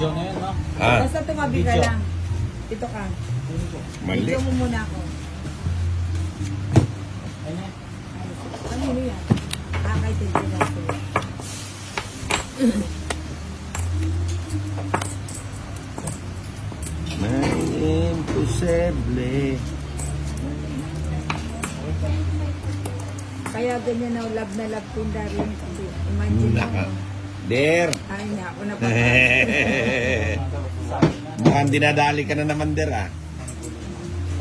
Video na yun, no? Basta tumabi ka Video. lang. Dito ka. Mali. Video mo muna ako. Ayun yan. Kanino yan? Kay Teddy na sila. May imposible. Kaya ganyan na love kong Darlene. Imagine Naka. mo. Der. Ay niya, ako na Mukhang dinadali ka na naman, Der,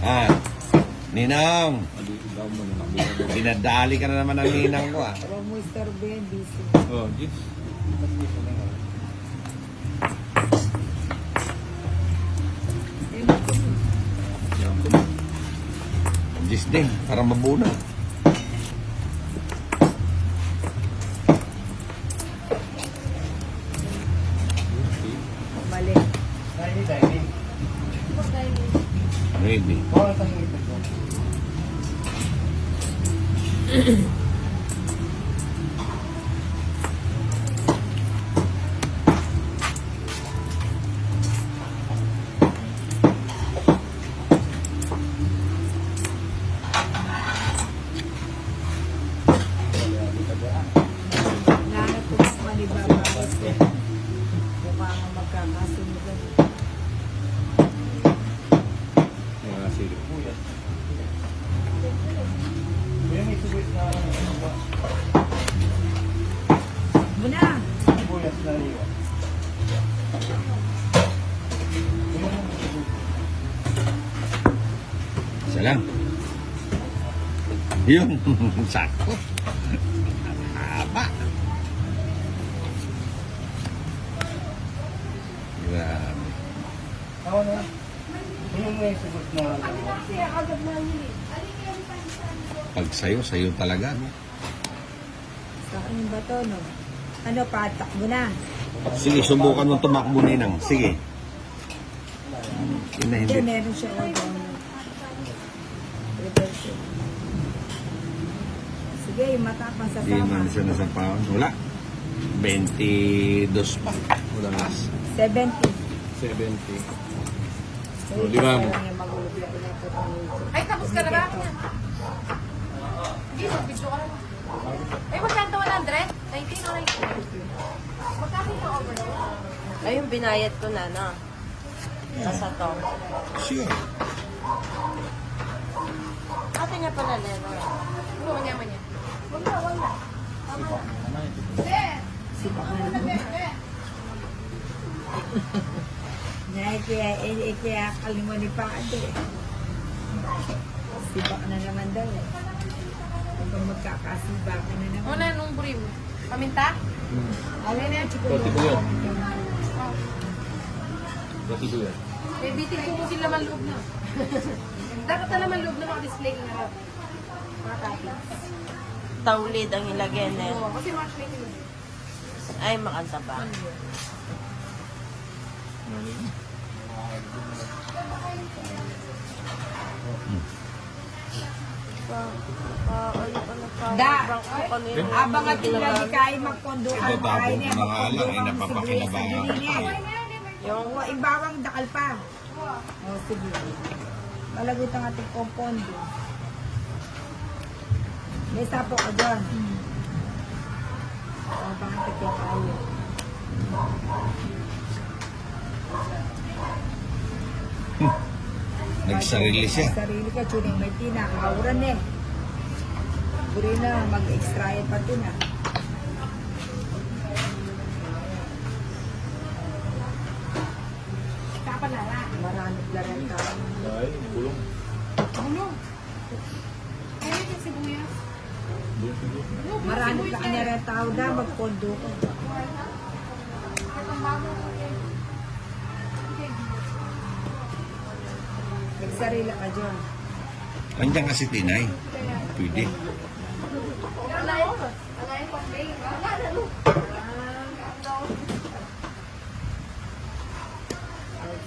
ah. Ninang. Dinadali ka na naman ng ninang ko, ah. Huwag mo istorbohin, busy. Oh, Gis. Diyos din, para mabuna. Mali. Maybe. Nanat ko mas malibaba kasi mukha nga magkakasunugan. Mga silip po yan. Yung may suwit na Muna! buyas na iwan. Isa lang. Yun. Sakto. Haba. Grabe. Ako na. Yung may suwit na Pag sayo talaga. No? Sa akin ba to, no? Ano, patakbo na. Sige, subukan mo tumakbo, ninang. Sige. Hindi, Hindi. meron siya order. Reverse. Sige, matapang sa Hindi sama. man siya nasapawan. Wala. 22 pa. Wala na. 70. 70. So, lima mo. Ay, tapos ka na ba? Hindi, video ka na. Ay, magkano 100? 19 o 19? Magkano yung overload? Ay, yung binayad ko na, no? Nasa to. Sure. Ate niya pala, Leno. Ano ba niya? Wala. Tama na. Kaya kalimo ni Pade. Sibak na naman daw eh. Hanggang magkakasiba ka na naman. Ano nung buri mo? Paminta? Alin na, Pati ko yan. Pati ko yan. Eh, bitin ko kung sila man loob na. Dapat na naman loob na maka-display ka na. Mga copies. Taulid ang ilagay na. Oo, kasi match-make yun. Ay, makanta ba? Da! Kanina. Abang at lagi kayo magkondo ang Itatapon bahay ko niya. na nga lang. Ay, napapakinabangan ko pa eh. Yung Oo, ibawang dakal pa. O, sige. Malagot ang ating kompondo. May sapo ka dyan. Abang at kaya kayo. Nagsarili siya. Sarili ka, tuning may tinakauran eh. Buri na, mag-extra pa ito na. Kapanala. Maraming laran ka. Ay, bulong. Ano? Ayun yung sibuyas. Maraming ka kanya rin tao na, magkondo ko. Nagsarili ka dyan. Andiyan kasi tinay. Pwede.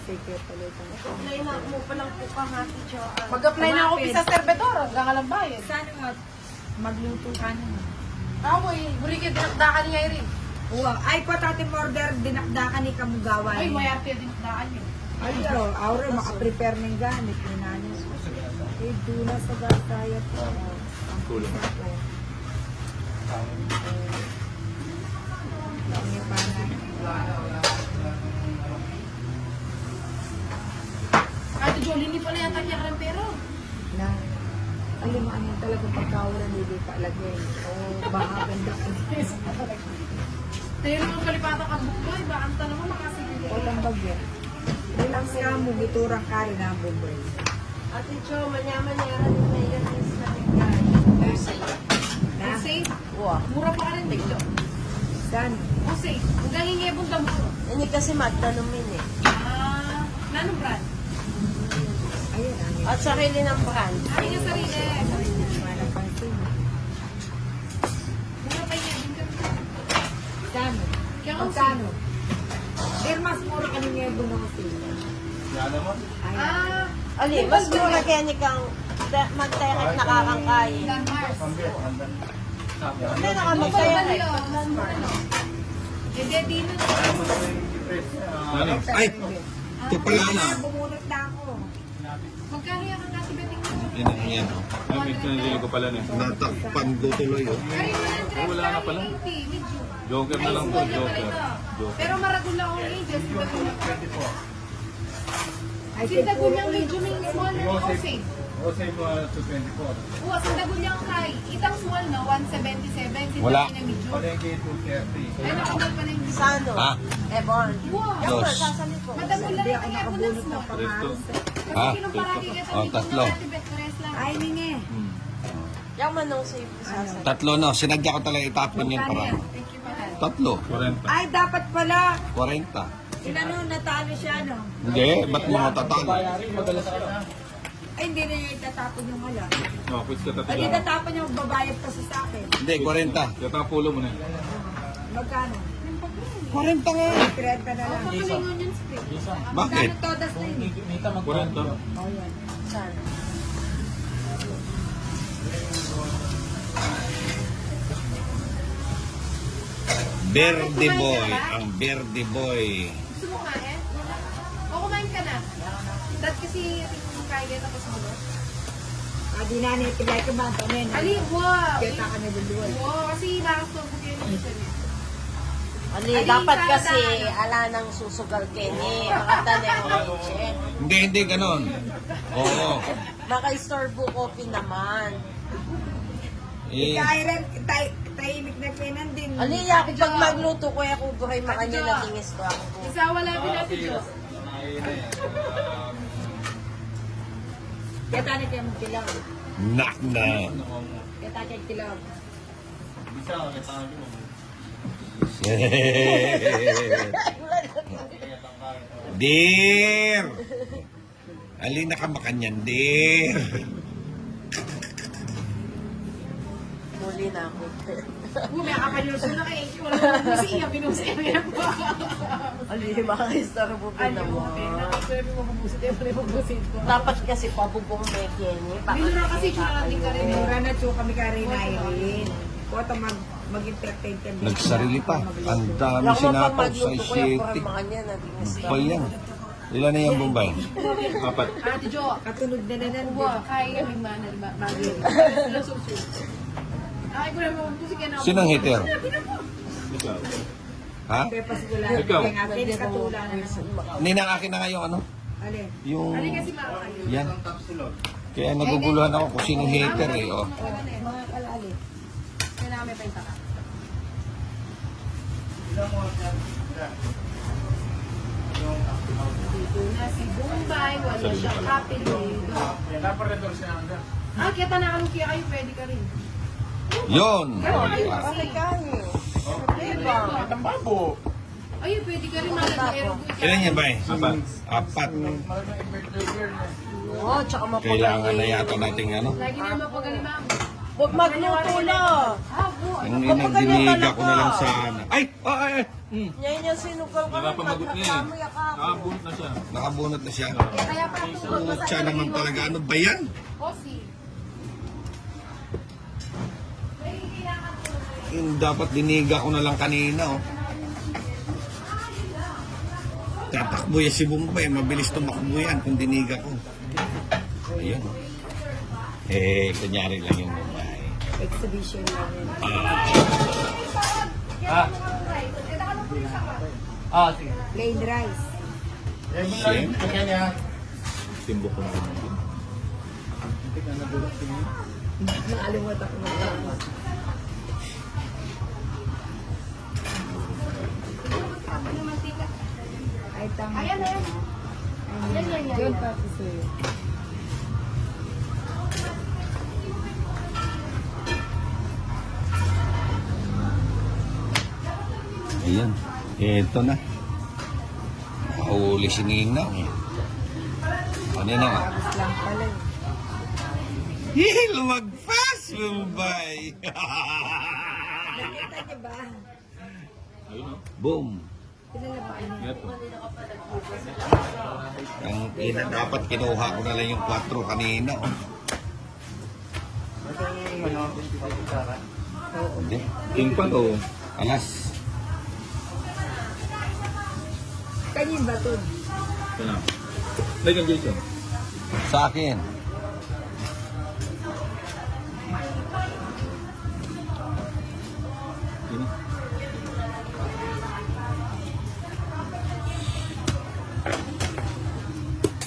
Sige, palitan ko. apply na mo palang po ka nga, teacher. Mag-apply na ako sa servidor. Hanggang alam bayad. Sana magluto ka naman. Ako eh, burikid dinakdakan niya rin. Uwa. Ay, patatim order, dinakdakan ni Kamugawa. Ay, may ate din daan yun. Ay, aure, makaprepare ng gamit ni nanay. Eh, dula sa gasaya po. Ang Tulong. Ang panay. Ate Jolie, hindi pala yata niya karang pero. Na, alam mo, ano talaga pagkawalan, hindi pa lagay. Oh, baka ganda ko. Tayo naman kalipata ka buhay, ba ang tanong mo makasigil. Walang bagyo. Relax ka mo, giturang ka rin ang buboy. Ate Jo, manyaman-yaran yung mayor is na Na, Say, Wow. mura pa ka rin dito. saan? O say, kung galing ebong damo. Hindi kasi magtanumin eh. Ah, nanong brand? Ayun, ano. At sarili ng brand. Ay, nga sarili. Walang pansin. Mura pa yung ebong damo. Saan? Kaya kung Magkano? Pero mas mura ka ninyo yung buno kasi. Yan naman. Ay, Ah, Ali, mas mura kaya ni kang magtayakit nakakangkain. Dan Mars. Hindi nakamagtayakit. Hindi, di na. Ano? Ay! Ito pala na. bumunot na ako. Magkano yan ang Ate Betty mo? Yan ang yan, oh. Ay, may pinagili ko pala na. Natakpan ko tuloy, oh. Ay, Wala na pala. 180, medyo. Joker na lang po, Joker. Joker. Pero maragula akong ages. Ay, Si Dagunyang medyo may small na kasi. O say mo 224. Oo, si Dagunyang kay. Itang small na, 177. Si Wala. Dagunyang medyo. Palengke 230. Ay, nakamal pa na yung medyo. Sano? Ha? Ebon. Wow! Yung Dos. sasalit ko. Madamo lang hindi yung ako kaya po ng nakabunot ng small. pangaros. Kasi Ha? kinumparaги ka sa Oh, medyo tatlo. ng Ate Bet, pares lang. Ay, ninge. Yung manong safe sasalit. Tatlo, no? Sinadya ko talaga itapon yun para. Thank you, Mahal. Tatlo. 40. Ay, dapat pala. 40. Sila noon, natalo siya, no? Hindi, ba't mo matatalo? Ay, hindi na niya itatapon yung wala. Oh, quiz ka Ay, tatlo. itatapon yung babayad kasi sa akin. Hindi, 40. Katapulo mo na. Magkano? 40 nga. 30 na lang. Pakalingon yun, Steve. Bakit? Magkano todas na yun? 40. Oh, yan. Sano? Verde boy. Ang verde boy. Gusto mo kumain? O kumain ka na? Dahil kasi kaya tapos mo. Adi na niya, pilay ka ba? Tamen. Ali, wow! Kita ka na duluan. Wow, kasi nakastore ko kayo ng isa niya. Ali, Ali, dapat kada- kasi ala nang susugal Kenny. Makata na yung kitchen. Hindi, ganon. Oo. Baka istorbo coffee naman. Eh, Kairan, tahimik na kenan din. Ali, ako pag magluto ko, ako buhay makanya na tingis ko ako. Isa wala din natin Diyos. Kaya tayo kayo magkilaw. nak na. Kaya tayo kayo kilaw. Bisa, katabi mo. Dear! Alina ka makanyan, dear. Muli na ako. May kapanyuso na kayo. Wala na musiya, pinusiya. Ali, maka-istorbo pa Ano mo? naman. Nakapwede mo mabusit. Ayaw mo mabusit ko. Dapat kasi pabubong may Kenny. Minura kasi siya natin ka rin. Mura na tso kami ka rin, Irene. Koto mag-entertain ka din. Nagsarili pa. Ang dami Alam mo, pag sinapaw sa magluto ko, yung isyetik. kurang makanya na tingis ko. Bombay yan. Ilan na yung Bombay? 4. Ate Jo, Katunog na nanan. uwa, kaya kami manal, bagay. Sila susunod. Ay, ko naman mabusit ka na. Sinang hater? Ikaw. Ha? Pepas ko lang. Ikaw. Kaya nga, kinis katula na naman. Ninang akin na nga yung ano? Alin? Yung... Ali kasi makakayo. Yan. Kaya naguguluhan ako kung sinong hater eh. Oh. Mga kalali. Kailangan may penta ka. Dito na si Bombay, wala siyang kapilo. Ah, kaya tanaan kaya kayo, pwede ka rin. Yun! Bakit kayo? Diba? Ayun, pwede ka rin malagay. Ilan yan ba eh? Apat. Oo, tsaka mapagaling. Kailangan na yata nating ano? Lagi na mapagalimang. Huwag magluto na. Ah, buo. Yung inagdiniga ko na lang sana. Ay! Ay! Yan yung sinukal ko. Napapamagot niya eh. Kamoy ka. Nakabunot na siya. Nakabunot na siya. Kaya pa tungkol pa sa Siya naman talaga. Ano ba yan? Osi. Yung dapat diniga ko na lang kanina oh. Tatakbo yan si Bombay. Mabilis tumakbo yan kung diniga ko. Ayun. Kunyari lang yung Bombay. Exhibition lang yun. Sige. Plain rice. Siyem. Kaya niya. Timbo ko naman din. Nakalimut ako magkama. Ay, tama. Ayan, ayan. Yan. Yun pa si Sir. Ayan. Ito na. Nakahuli si Ninang. Ano na nga? Tapos lang pala eh. Lumagpas, Bombay! Nakita niyo ba? Boom! Kilala ba niya? Ang ina, dapat kinuha ko na lang yung 4 kanina. Oh. Ito yung pagkara. Hindi. King pa o? Alas. Kanyin ba ito? Lagyan dito. Sa akin.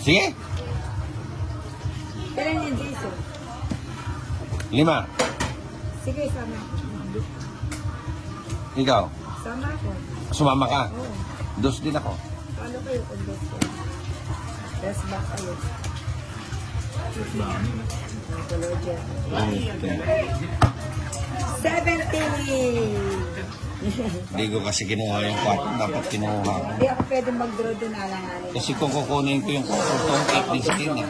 Sige. Kailan yan, Jason? 5. Sige, sama ako. Ikaw. Sama ako. Sumama ka. Oo. 2 din ako. Paano kayo kung gusto? Best back kayo. Color dyan. 70! Hindi ko kasi kinuha yung 4. Dapat kinuha ko. Hindi ako pwede mag-draw doon alang-alang. Kasi kung kukunin ko yung 4, 8 din sa akin eh.